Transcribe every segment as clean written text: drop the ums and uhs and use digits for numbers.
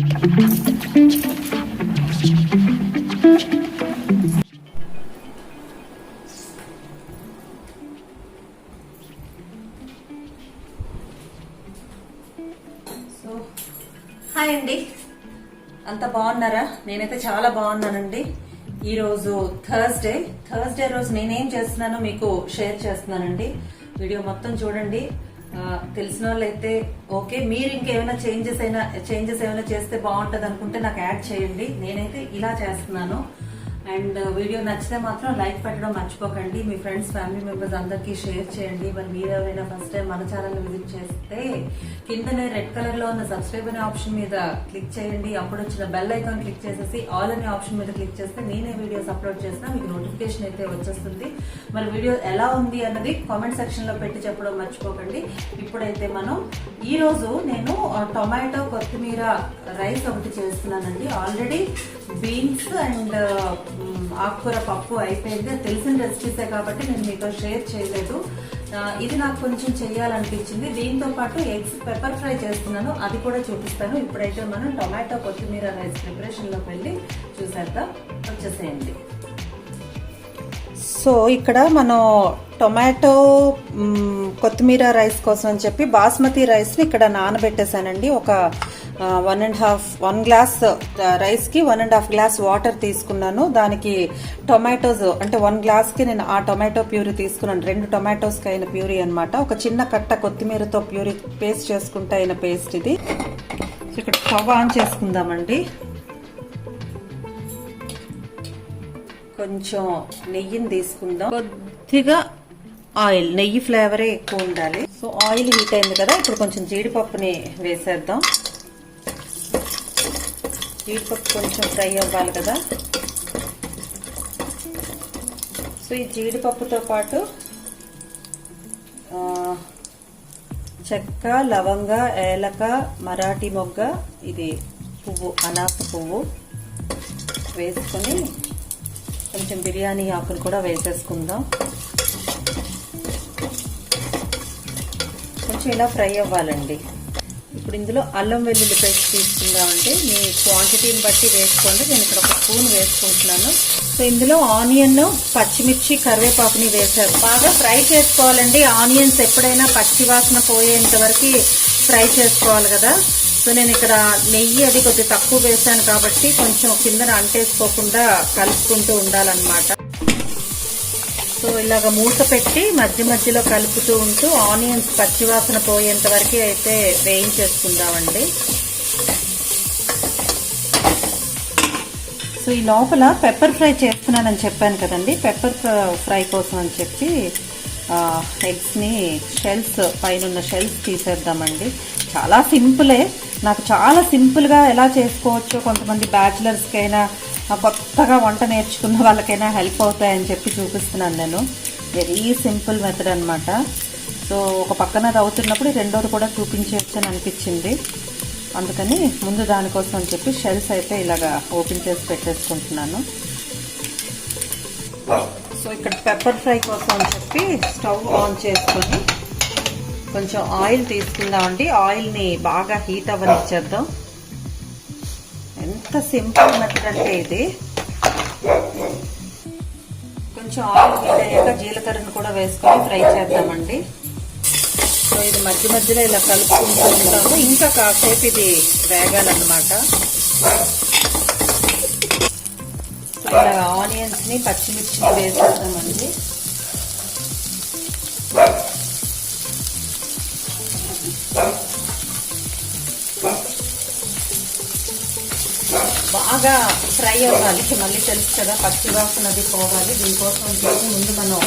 Hi అండి, అంత బాగున్నారా? నేనైతే చాలా బాగున్నానండి. ఈరోజు థర్స్డే రోజు నేనేం చేస్తున్నానో మీకు షేర్ చేస్తున్నానండి. వీడియో మొత్తం చూడండి. తెలిసిన వాళ్ళైతే ఓకే, మీరు ఇంకేమైనా చేంజెస్ ఏమైనా చేస్తే బాగుంటది అనుకుంటే నాకు యాడ్ చేయండి. నేనైతే ఇలా చేస్తున్నాను. అండ్ వీడియో నచ్చితే మాత్రం లైక్ పెట్టడం మర్చిపోకండి. మీ ఫ్రెండ్స్, ఫ్యామిలీ మెంబర్స్ అందరికీ షేర్ చేయండి. మరి మీరు ఎవరైనా ఫస్ట్ టైం మన ఛానల్ విజిట్ చేస్తే కిందనే రెడ్ కలర్ లో ఉన్న సబ్స్క్రైబ్ అనే ఆప్షన్ మీద క్లిక్ చేయండి. అప్పుడు వచ్చిన బెల్ ఐకాన్ క్లిక్ చేసేసి ఆల్ అనే ఆప్షన్ మీద క్లిక్ చేస్తే నేనే వీడియోస్ అప్లోడ్ చేసినా మీకు నోటిఫికేషన్ అయితే వచ్చేస్తుంది. మరి వీడియో ఎలా ఉంది అన్నది కామెంట్ సెక్షన్ లో పెట్టి చెప్పడం మర్చిపోకండి. ఇప్పుడైతే మనం ఈ రోజు నేను టొమాటో కొత్తిమీర రైస్ ఒకటి చేస్తున్నానండి. ఆల్రెడీ బీన్స్ అండ్ ఆకుకూర పప్పు అయిపోయింది. తెలిసిన రెసిపీసే కాబట్టి నేను మీతో షేర్ చేయలేదు. ఇది నాకు కొంచెం చేయాలనిపించింది. దీంతో పాటు ఎగ్స్ పెప్పర్ ఫ్రై చేస్తున్నాను, అది కూడా చూపిస్తాను. ఇప్పుడైతే మనం టొమాటో కొత్తిమీర రైస్ ప్రిపరేషన్ లోకి వెళ్ళి చూసేద్దాం. వచ్చేసేయండి. సో ఇక్కడ మనం టొమాటో కొత్తిమీర రైస్ కోసం అని చెప్పి బాస్మతి రైస్ని ఇక్కడ నానబెట్టేసానండి. ఒక 1 గ్లాస్ రైస్ కి 1.5 గ్లాస్ వాటర్ తీసుకున్నాను. దానికి టొమాటోస్ అంటే 1 గ్లాస్ కి నేను ఆ టొమాటో ప్యూరీ తీసుకున్నాను. 2 టొమాటోస్ కి అయిన ప్యూరీ అనమాట. ఒక చిన్న కట్ట కొత్తిమీరతో ప్యూరీ పేస్ట్ చేసుకుంటే అయిన పేస్ట్ ఇది. ఇక్కడ స్టవ్ ఆన్ చేసుకుందామండి. కొంచెం నెయ్యిని తీసుకుందాం. కొద్దిగా ఆయిల్, నెయ్యి ఫ్లేవరే ఎక్కువ ఉండాలి. సో ఆయిల్ హీట్ అయింది కదా, ఇప్పుడు కొంచెం జీడిపప్పుని వేసేద్దాం. జీడిపప్పు కొంచెం ఫ్రై అవ్వాలి కదా. సో ఈ జీడిపప్పుతో పాటు చెక్క, లవంగ, ఏలక, మరాఠీ మొగ్గ, ఇది పువ్వు, అనాస పువ్వు వేసుకొని కొంచెం బిర్యానీ ఆకులు కూడా వేసేసుకుందాం. కొంచెం ఇలా ఫ్రై అవ్వాలండి. ఇప్పుడు ఇందులో అల్లం వెల్లుల్లి పేస్ట్ తీసుకుందామంటే మీ క్వాంటిటీని బట్టి వేసుకోండి. నేను ఇక్కడ 1 స్పూన్ వేసుకుంటున్నాను. సో ఇందులో ఆనియన్, పచ్చిమిర్చి, కరివేపాకుని వేసారు. బాగా ఫ్రై చేసుకోవాలండి. ఆనియన్స్ ఎప్పుడైనా పచ్చి వాసన పోయేంత వరకు ఫ్రై చేసుకోవాలి కదా. సో నేను ఇక్కడ నెయ్యి అది కొద్దిగా తక్కువ వేసాను కాబట్టి కొంచెం కిందన అంటేసుకోకుండా కలుపుకుంటూ ఉండాలన్నమాట. సో ఇలాగ మూత పెట్టి మధ్య మధ్యలో కలుపుతూ ఉంటూ ఆనియన్స్ పచ్చివాసన పోయేంత వరకు అయితే వేయించేసుకుందామండి. సో ఈ లోపల పెప్పర్ ఫ్రై చేస్తున్నానని చెప్పాను కదండి. పెప్పర్ ఫ్రై కోసం అని చెప్పి ఎగ్స్ ని షెల్స్, పైన షెల్స్ తీసేద్దామండి. చాలా సింపులే. నాకు చాలా సింపుల్ గా ఎలా చేసుకోవచ్చో, కొంతమంది బ్యాచిలర్స్ కైనా కొత్తగా వంట నేర్చుకున్న వాళ్ళకైనా హెల్ప్ అవుతాయని చెప్పి చూపిస్తున్నాను నేను. వెరీ సింపుల్ మెథడ్ అనమాట. సో ఒక పక్కన అవుతున్నప్పుడు రెండోది కూడా చూపించవచ్చు అని అనిపించింది. అందుకని ముందు దానికోసం అని చెప్పి షెల్స్ అయితే ఇలాగా ఓపెన్ చేసి పెట్టేసుకుంటున్నాను. సో ఇక్కడ పెప్పర్ ఫ్రై కోసం అని చెప్పి స్టవ్ ఆన్ చేసుకొని కొంచెం ఆయిల్ తీసుకుందామండి. ఆయిల్ని బాగా హీట్ అవ్వనిచ్చేద్దాం. ఎంత సింపుల్ మెథడ్ అంటే ఇది. కొంచెం ఆయిల్ హీట్ అయ్యాక జీలకర్రను కూడా వేసుకొని ఫ్రై చేద్దామండి. సో ఇది మధ్య మధ్యలో ఇలా కలుపుకుంటూ ఉంటాము. ఇంకా కాసేపు ఇది వేగాలన్నమాట. ఇలా ఆనియన్స్ ని, పచ్చిమిర్చిని వేసేద్దామండి. బాగా ఫ్రై అవ్వాలి. మళ్ళీ తెలుసు కదా, పచ్చి వాసన అది పోవాలి. దీనికోసం ముందు మనం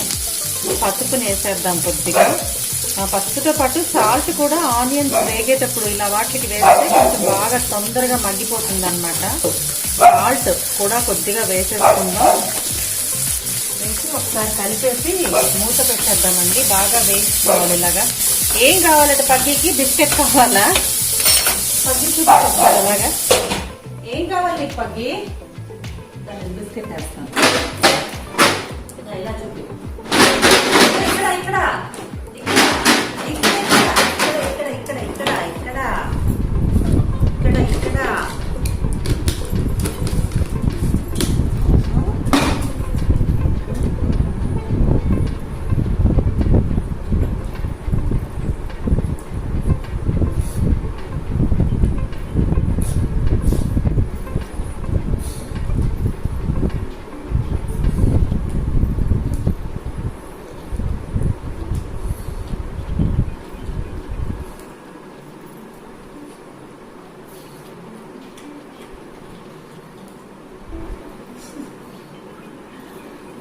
పసుపుని వేసేద్దాం కొద్దిగా. పసుపుతో పాటు సాల్ట్ కూడా ఆనియన్స్ వేగేటప్పుడు ఇలా వాటికి వేస్తే కొంచెం బాగా తొందరగా మగ్గిపోతుంది అనమాట. సాల్ట్ కూడా కొద్దిగా వేసేసుకుందాం. వేసి ఒకసారి కలిపేసి మూత పెట్టేద్దామండి. బాగా వేసుకోవాలి ఇలాగా. ఏం కావాలంటే పగ్గికి బిస్కెట్ కావాలా? పగ్గి చూపిస్తారు అలాగా. ఏం కావాలి నీకు పగ్గి? బిస్కెట్ వేస్తాను. ఇలా చూపి. ఇక్కడ ఇక్కడ ఇక్కడ ఇక్కడ ఇక్కడ ఇక్కడ ఇక్కడ ఇక్కడ ఇక్కడ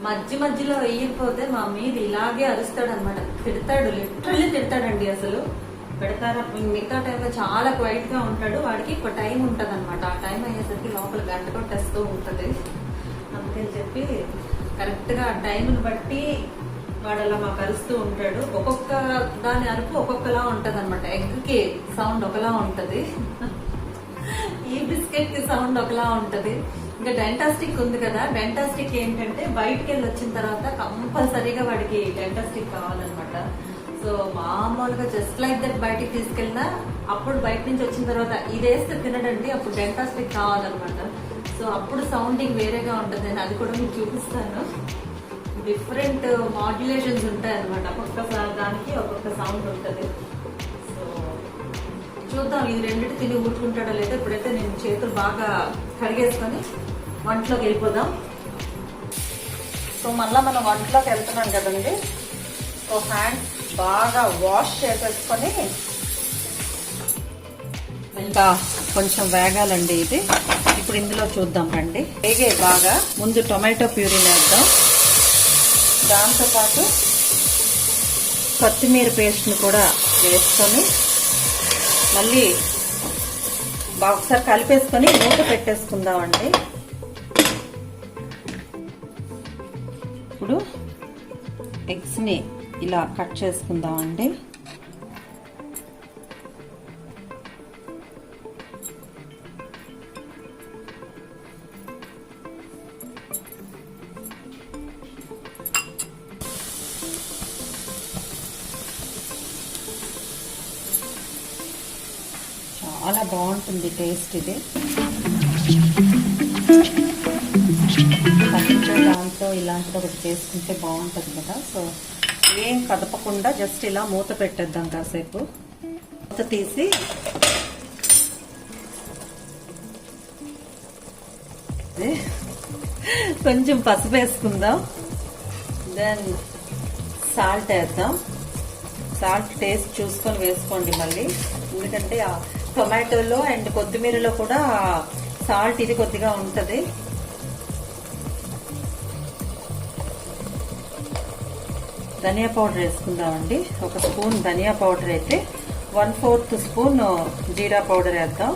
మధ్యలో వేయకపోతే మా మీద ఇలాగే అరుస్తాడు అనమాట. తిడతాడు, లిటరల్లీ తిడతాడండి. అసలు పెడతారా మిగతా టైంలో చాలా క్వైట్ గా ఉంటాడు. వాడికి ఒక టైం ఉంటది అనమాట. ఆ టైం అయ్యేసరికి లోపల గంట కొట్టేస్తూ ఉంటది. అందుకని చెప్పి కరెక్ట్ గా ఆ టైంని బట్టి వాడు అలా మాకు అరుస్తూ ఉంటాడు. ఒక్కొక్క దాని అరుపు ఒక్కొక్కలా ఉంటది అనమాట. ఎగ్ కి సౌండ్ ఒకలా ఉంటది, ఈ బిస్కెట్ కి సౌండ్ ఒకలా ఉంటది. ఇంకా డెంటాస్టిక్ ఉంది కదా, డెంటాస్టిక్ ఏంటంటే బయటికి వెళ్ళి వచ్చిన తర్వాత కంపల్సరీగా వాడికి డెంటాస్టిక్ కావాలన్నమాట. సో మామూలుగా జస్ట్ లైక్ దట్ బయటికి తీసుకెళ్ళినా అప్పుడు బయట నుంచి వచ్చిన తర్వాత ఇది వేస్తే తినడండి, అప్పుడు డెంటాస్టిక్ కావాలన్నమాట. సో అప్పుడు సౌండింగ్ వేరేగా ఉంటుంది. నేను అది కూడా మీకు చూపిస్తాను. డిఫరెంట్ మాడ్యులేషన్స్ ఉంటాయి అనమాట. ఒక్కొక్క దానికి ఒక్కొక్క సౌండ్ ఉంటుంది. సో చూద్దాం ఇది రెండింటి తిని ఊరుకుంటాడో లేదో. ఇప్పుడైతే నేను చేతులు బాగా కడిగేసుకొని వంటలోకి వెళ్ళిపోదాం. సో మళ్ళీ మనం వంటలోకి వెళ్తున్నాం కదండి. సో హ్యాండ్స్ బాగా వాష్ చేసేసుకొని ఇంకా కొంచెం వేగాలండి ఇది. ఇప్పుడు ఇందులో చూద్దాం రండి. వేగే బాగా ముందు టొమాటో ప్యూరీ వేద్దాం. దాంతోపాటు కొత్తిమీర పేస్ట్ని కూడా వేసుకొని మళ్ళీ బాగా ఒకసారి కలిపేసుకొని మూత పెట్టేసుకుందామండి. ఇప్పుడు ఎగ్స్ని ఇలా కట్ చేసుకుందామండి. చాలా బాగుంటుంది టేస్ట్ ఇది. దాంతో ఇలాంటిది ఒకటి చేసుకుంటే బాగుంటుంది కదా. సో ఏం కదపకుండా జస్ట్ ఇలా మూత పెట్టేద్దాం కాసేపు. మూత తీసి కొంచెం పసుపు వేసుకుందాం. దెన్ సాల్ట్ వేద్దాం. సాల్ట్ టేస్ట్ చూసుకొని వేసుకోండి మళ్ళీ, ఎందుకంటే ఆ టొమాటోలో అండ్ కొత్తిమీరలో కూడా సాల్ట్ ఇది కొద్దిగా ఉంటుంది. ధనియా పౌడర్ వేసుకుందామండి. ఒక స్పూన్ ధనియా పౌడర్ అయితే 1/4 స్పూన్ జీరా పౌడర్ వేద్దాం.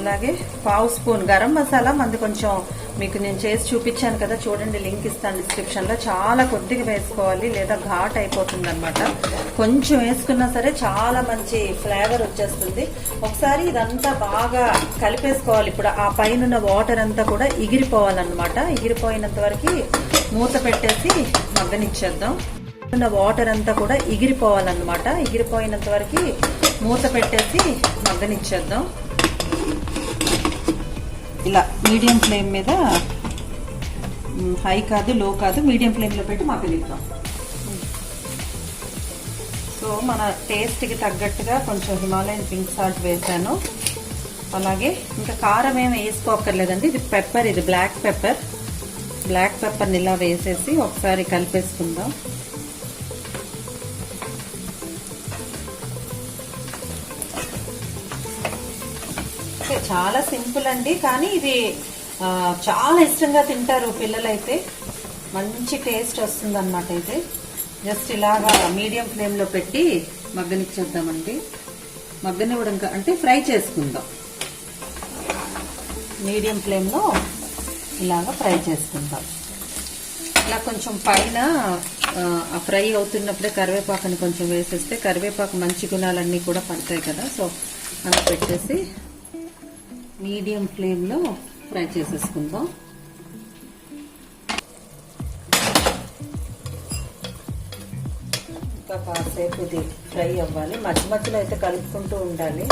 అలాగే 1/2 స్పూన్ గరం మసాలా. మంది కొంచెం మీకు నేను చేసి చూపించాను కదా, చూడండి, లింక్ ఇస్తాను డిస్క్రిప్షన్ లో. చాలా కొద్దిగా వేసుకోవాలి లేదా ఘాట్ అయిపోతుంది అనమాట. కొంచెం వేసుకున్నా సరే చాలా మంచి ఫ్లేవర్ వచ్చేస్తుంది. ఒకసారి ఇదంతా బాగా కలిపేసుకోవాలి. ఇప్పుడు ఆ పైన వాటర్ అంతా కూడా ఎగిరిపోవాలన్నమాట. ఎగిరిపోయినంత వరకు మూత పెట్టేసి మగ్గనిచ్చేద్దాం. వాటర్ అంతా కూడా ఎగిరిపోవాలన్నమాట. ఎగిరిపోయినంత వరకు మూత పెట్టేసి మగ్గనిచ్చేద్దాం. ఇలా మీడియం ఫ్లేమ్ మీద, హై కాదు లో కాదు, మీడియం ఫ్లేమ్లో పెట్టి మగ్గనిద్దాం. సో మన టేస్ట్కి తగ్గట్టుగా కొంచెం హిమాలయన్ పింక్ సాల్ట్ వేసాను. అలాగే ఇంకా కారం ఏమి వేసుకోక్కర్లేదండి. ఇది పెప్పర్, ఇది బ్లాక్ పెప్పర్. బ్లాక్ పెప్పర్ని ఇలా వేసేసి ఒకసారి కలిపేసుకుందాం. చాలా సింపుల్ అండి, కానీ ఇది చాలా ఇష్టంగా తింటారు పిల్లలైతే. మంచి టేస్ట్ వస్తుంది అన్నమాట. ఇది జస్ట్ ఇలాగా మీడియం ఫ్లేమ్ లో పెట్టి మగ్గనిచ్చేద్దామండి. మగ్గనివ్వడం అంటే ఫ్రై చేసుకుందాం. మీడియం ఫ్లేమ్ లో ఇలాగా ఫ్రై చేసుకుందాం. ఇలా కొంచెం పైన ఫ్రై అవుతున్నప్పుడే కరివేపాకుని కొంచెం వేసేస్తే కరివేపాకు మంచి గుణాలన్నీ కూడా పడతాయి కదా. సో అలా పెట్టేసి మీడియం ఫ్లేమ్ లో ఫ్రై చేసేసుకుందాం. ఇంకా కాసేపు ఇది ఫ్రై అవ్వాలి. మధ్య మధ్యలో అయితే కలుపుకుంటూ ఉండాలి.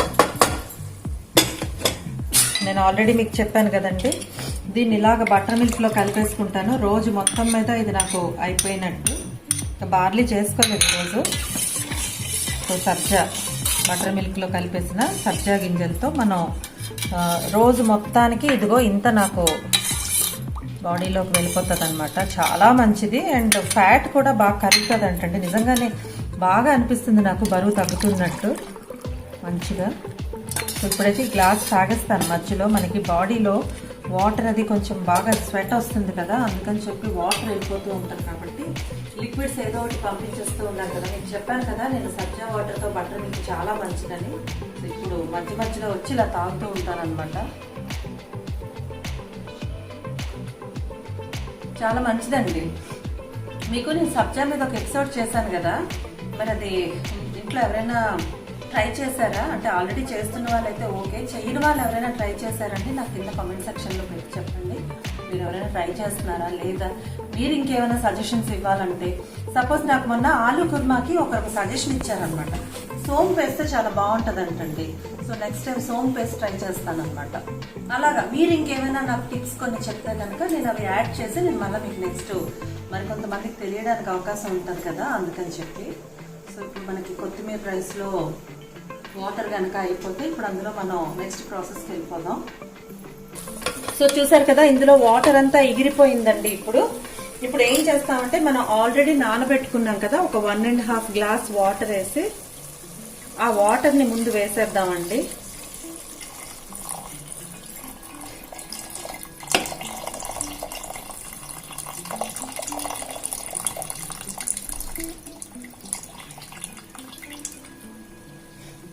నేను ఆల్రెడీ మీకు చెప్పాను కదండి, దీన్ని ఇలాగ బటర్ మిల్క్ లో కలిపేసుకుంటాను. రోజు మొత్తం మీద ఇది నాకు అయిపోయినట్టు. బార్లీ చేసుకోలేదు రోజు. సో సబ్జా బటర్ మిల్క్ లో కలిపేసిన సబ్జా గింజలతో మనం రోజు మొత్తానికి ఇదిగో ఇంత నాకు బాడీలోకి వెళ్ళిపోతుంది అనమాట. చాలా మంచిది. అండ్ ఫ్యాట్ కూడా బాగా కరుగుతుంది అంటండి. నిజంగానే బాగా అనిపిస్తుంది నాకు, బరువు తగ్గుతున్నట్టు మంచిగా. సో ఇప్పుడైతే గ్లాస్ తాగేస్తాను మధ్యలో. మనకి బాడీలో వాటర్ అది కొంచెం బాగా స్వెట్ వస్తుంది కదా, అందుకని చెప్పి వాటర్ వెళ్ళిపోతూ ఉంటారు కాబట్టి లిక్విడ్స్ ఏదో ఒకటి పంపించేస్తూ ఉన్నారు కదా. మీకు చెప్పాను కదా నేను సబ్జా వాటర్తో బటర్ మీకు చాలా మంచిదని. ఇప్పుడు మధ్య మధ్యలో వచ్చి ఇలా తాగుతూ ఉంటాను అనమాట. చాలా మంచిదండి. మీకు నేను సబ్జా మీద ఒక ఎపిసోడ్ చేశాను కదా, మరి అది ఇంట్లో ఎవరైనా ట్రై చేశారా అంటే ఆల్రెడీ చేస్తున్న వాళ్ళైతే ఓకే, చేయని వాళ్ళు ఎవరైనా ట్రై చేశారంటే నాకు కింద కామెంట్ సెక్షన్లో పెట్టి చెప్పండి. మీరు ఎవరైనా ట్రై చేస్తున్నారా లేదా, మీరు ఇంకేమైనా సజెషన్స్ ఇవ్వాలంటే. సపోజ్ నాకు మొన్న ఆలూ కుర్మాకి ఒకరు సజెషన్ ఇచ్చారనమాట, సోమ్ వేస్తే చాలా బాగుంటుంది అంటండి. So next time some paste try చేస్తాను అనమాట. అలాగా మీరు ఇంకేమైనా నాకు టిప్స్ కొన్ని చెప్తే కనుక నేను అవి యాడ్ చేసి నేను మళ్ళీ మీకు నెక్స్ట్ మరి కొంతమందికి తెలియడానికి అవకాశం ఉంటుంది కదా, అందుకని చెప్పి. సో ఇప్పుడు మనకి కొత్తిమీర రైస్లో వాటర్ కనుక అయిపోతే ఇప్పుడు అందులో మనం నెక్స్ట్ ప్రాసెస్కి వెళ్ళిపోదాం. సో చూసారు కదా ఇందులో వాటర్ అంతా ఎగిరిపోయిందండి. ఇప్పుడు ఏం చేస్తామంటే మనం ఆల్రెడీ నానబెట్టుకున్నాం కదా, ఒక 1.5 గ్లాస్ వాటర్ వేసి ఆ వాటర్ని ముందు వేసేద్దామండి.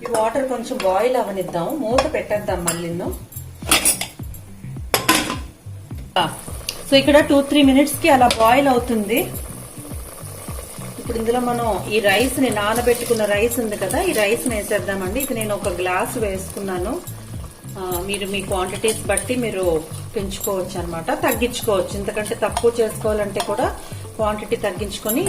ఈ వాటర్ కొంచెం బాయిల్ అవనిద్దాం, మూత పెట్టేద్దాం మళ్ళీ. సో ఇక్కడ 2-3 మినిట్స్ కి అలా బాయిల్ అవుతుంది. ఇప్పుడు ఇందులో మనం ఈ రైస్ ని నానబెట్టుకున్న రైస్ ఉంది కదా, ఈ రైస్ ని వేసేద్దామండి. ఇది నేను ఒక గ్లాసు వేసుకున్నాను. మీరు మీ క్వాంటిటీస్ బట్టి మీరు పెంచుకోవచ్చు అనమాట, తగ్గించుకోవచ్చు. ఎందుకంటే తక్కువ చేసుకోవాలంటే కూడా క్వాంటిటీ తగ్గించుకొని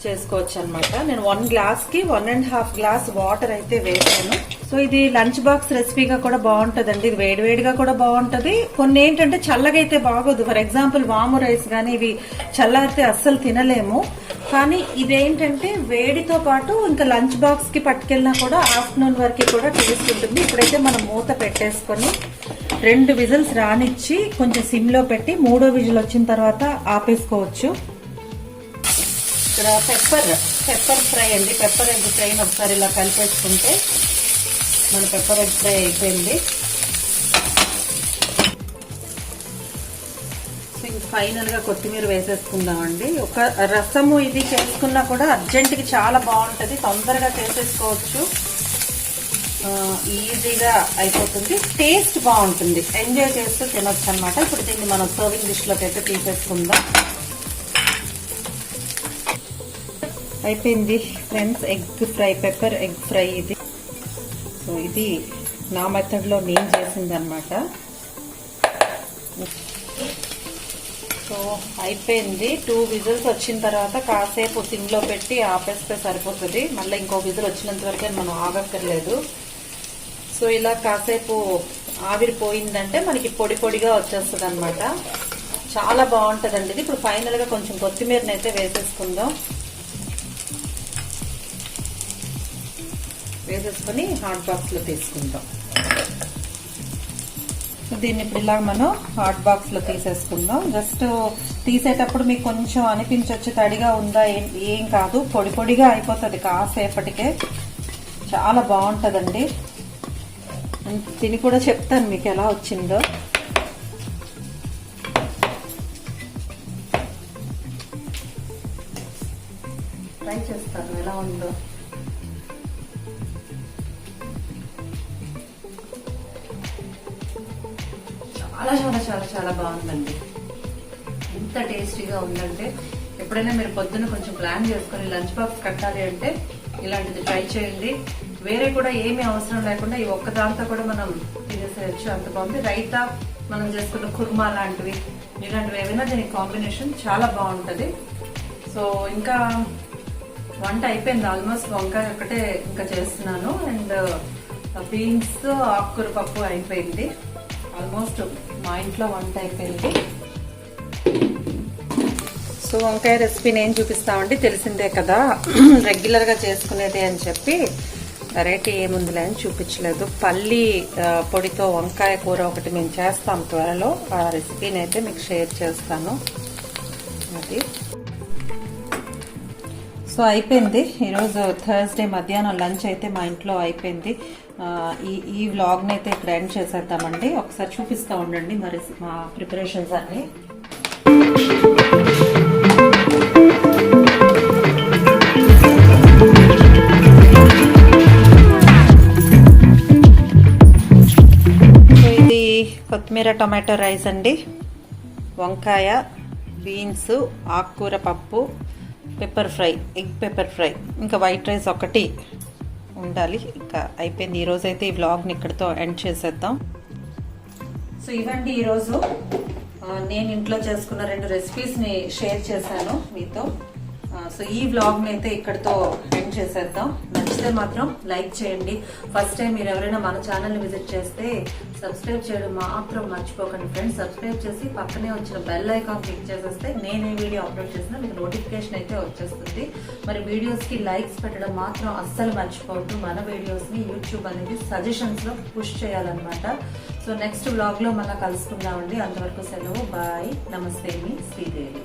చేసుకోవచ్చు అనమాట. నేను 1 గ్లాస్ కి 1.5 గ్లాస్ వాటర్ అయితే వేసాను. సో ఇది లంచ్ బాక్స్ రెసిపీగా కూడా బాగుంటదండి. ఇది వేడివేడిగా కూడా బాగుంటది. కొన్ని ఏంటంటే చల్లగా అయితే బాగోదు. ఫర్ ఎగ్జాంపుల్ వాము రైస్ గానీ ఇవి చల్లగితే అస్సలు తినలేము. కానీ ఇదేంటంటే వేడితో పాటు ఇంకా లంచ్ బాక్స్ కి పట్టుకెళ్ళినా కూడా ఆఫ్టర్నూన్ వరకు కూడా టేస్ట్ ఉంటుంది. ఇప్పుడైతే మనం మూత పెట్టేసుకొని 2 విజిల్స్ రానిచ్చి కొంచెం సిమ్ లో పెట్టి 3వ విజిల్ వచ్చిన తర్వాత ఆపేసుకోవచ్చు. ఇక్కడ పెప్పర్ ఫ్రై అండి, పెప్పర్ ఎగ్ ఫ్రైని ఒకసారి ఇలా కలిపేసుకుంటే మన పెప్పర్ ఎగ్ ఫ్రై అయిపోయింది. ఫైనల్ గా కొత్తిమీర వేసేసుకుందామండి. ఒక రసము ఇది చేసుకున్నా కూడా అర్జెంట్ కి చాలా బాగుంటది, తొందరగా చేసేసుకోవచ్చు, ఈజీగా అయిపోతుంది, టేస్ట్ బాగుంటుంది, ఎంజాయ్ చేస్తూ తినొచ్చు అనమాట. ఇప్పుడు దీన్ని మనం సర్వింగ్ డిష్ లోకి అయితే తీసేసుకుందాం. అయిపోయింది friends egg fry, pepper egg fry ఇది. సో ఇది నా మెథడ్ లో నేను చేసింది అనమాట. సో అయిపోయింది. 2 విజిల్స్ వచ్చిన తర్వాత కాసేపు సిమ్ లో పెట్టి ఆపేస్తే సరిపోతుంది. మళ్ళీ ఇంకో విజిల్ వచ్చినంత వరకే మనం ఆగక్కర్లేదు. సో ఇలా కాసేపు ఆవిరిపోయిందంటే మనకి పొడి పొడిగా వచ్చేస్తుంది అనమాట. చాలా బాగుంటదండి ఇది. ఇప్పుడు ఫైనల్ గా కొంచెం కొత్తిమీరని అయితే వేసేసుకుందాం. వేసేసుకొని హాట్ బాక్స్ లో తీసుకుందాం. దీన్ని ఇప్పుడు ఇలా మనం హాట్ బాక్స్ లో తీసేసుకుందాం. జస్ట్ తీసేటప్పుడు మీకు కొంచెం అనిపించవచ్చు తడిగా ఉందా, ఏం కాదు, పొడి పొడిగా అయిపోతుంది కాసేపటికే. చాలా బాగుంటదండి. తిని కూడా చెప్తాను మీకు ఎలా వచ్చిందో. ట్రై చేస్తాను ఎలా ఉందో. చాలా చాలా చాలా చాలా బాగుందండి. ఎంత టేస్టీగా ఉందంటే ఎప్పుడైనా మీరు పొద్దున్న కొంచెం ప్లాన్ చేసుకుని లంచ్ బాక్స్ కట్టాలి అంటే ఇలాంటిది ట్రై చేయండి. వేరే కూడా ఏమీ అవసరం లేకుండా ఈ ఒక్క దాంతో కూడా మనం తినేసేయచ్చు, అంత బాగుంది. రైతా, మనం చేసుకున్న కుర్మా లాంటివి ఇలాంటివి ఏమైనా దీనికి కాంబినేషన్ చాలా బాగుంటది. సో ఇంకా వంట అయిపోయింది ఆల్మోస్ట్. వంకాయ ఒకటే ఇంకా చేస్తున్నాను అండ్ బీన్స్ ఆకుకూర పప్పు అయిపోయింది. ఆల్మోస్ట్ మా ఇంట్లో వంట అయిపోయింది. సో వంకాయ రెసిపీ నేను చూపిస్తామండి, తెలిసిందే కదా, రెగ్యులర్ గా చేసుకునేది అని చెప్పి వెరైటీ ఏముందిలే అని చూపించలేదు. పల్లి పొడితో వంకాయ కూర ఒకటి మేము చేస్తాం త్వరలో, ఆ రెసిపీని అయితే మీకు షేర్ చేస్తాను. అది సో అయిపోయింది ఈరోజు థర్స్డే మధ్యాహ్నం లంచ్ అయితే మా ఇంట్లో అయిపోయింది. ఈ వ్లాగ్ని అయితే ఇక్కడ ఎండ్ చేసేద్దామండి. ఒకసారి చూపిస్తూ ఉండండి మరి మా ప్రిపరేషన్స్ అన్ని. సో ఇది కొత్తిమీర టొమాటో రైస్ అండి, వంకాయ, బీన్స్, ఆకుకూర పప్పు, pepper fry, egg pepper fry, ఇంకా వైట్ రైస్ ఒకటి ఉండాలి. ఇంకా అయిపోయింది. ఈరోజైతే ఈ వ్లాగ్ని ఇక్కడితో ఎండ్ చేసేద్దాం. సో ఇవండి ఈరోజు నేను ఇంట్లో చేసుకున్న 2 రెసిపీస్ని షేర్ చేశాను మీతో. సో ఈ వ్లాగ్ని అయితే ఇక్కడితో ఎండ్ చేసేద్దాం. నచ్చితే మాత్రం లైక్ చేయండి. ఫస్ట్ టైం మీరు ఎవరైనా మన ఛానల్ని విజిట్ చేస్తే సబ్స్క్రైబ్ చేయడం మాత్రం మర్చిపోకండి ఫ్రెండ్స్. సబ్స్క్రైబ్ చేసి పక్కనే వచ్చిన బెల్ ఐకాన్ క్లిక్ చేసేస్తే నేను ఏ వీడియో అప్లోడ్ చేసినా మీకు నోటిఫికేషన్ అయితే వచ్చేస్తుంది. మరి వీడియోస్కి లైక్స్ పెట్టడం మాత్రం అస్సలు మర్చిపోవద్దు. మన వీడియోస్ని యూట్యూబ్ అనేది సజెషన్స్లో పుష్ చేయాలన్నమాట. సో నెక్స్ట్ వ్లాగ్లో మళ్ళీ కలుసుకుందామండి. అంతవరకు సెలవు. బాయ్. నమస్తే మీ శ్రీదేవి.